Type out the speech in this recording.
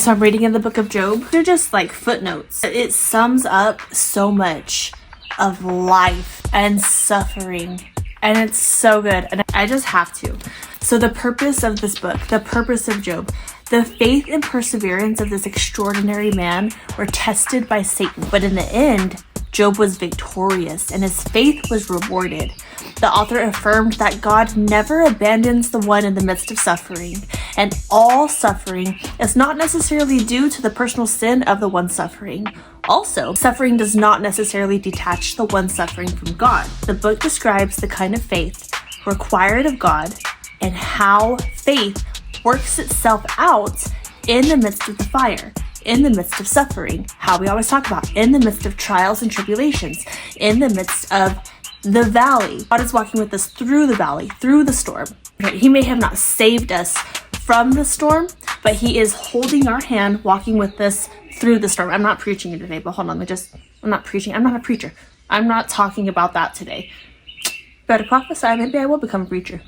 So I'm reading in the book of Job. They're just like footnotes. It sums up so much of life and suffering, and it's so good, and I just have to. So the purpose of this book, the purpose of Job, the faith and perseverance of this extraordinary man were tested by Satan, but in the end, Job was victorious and his faith was rewarded. The author affirmed that God never abandons the one in the midst of suffering, and all suffering is not necessarily due to the personal sin of the one suffering. Also, suffering does not necessarily detach the one suffering from God. The book describes the kind of faith required of God and how faith works itself out in the midst of the fire, in the midst of suffering, how we always talk about, in the midst of trials and tribulations, in the midst of the valley. God is walking with us through the valley, through the storm. He may have not saved us from the storm, but he is holding our hand, walking with us through the storm. I'm not preaching today, but hold on, I'm not preaching. I'm not a preacher. I'm not talking about that today. Better prophesy, maybe I will become a preacher.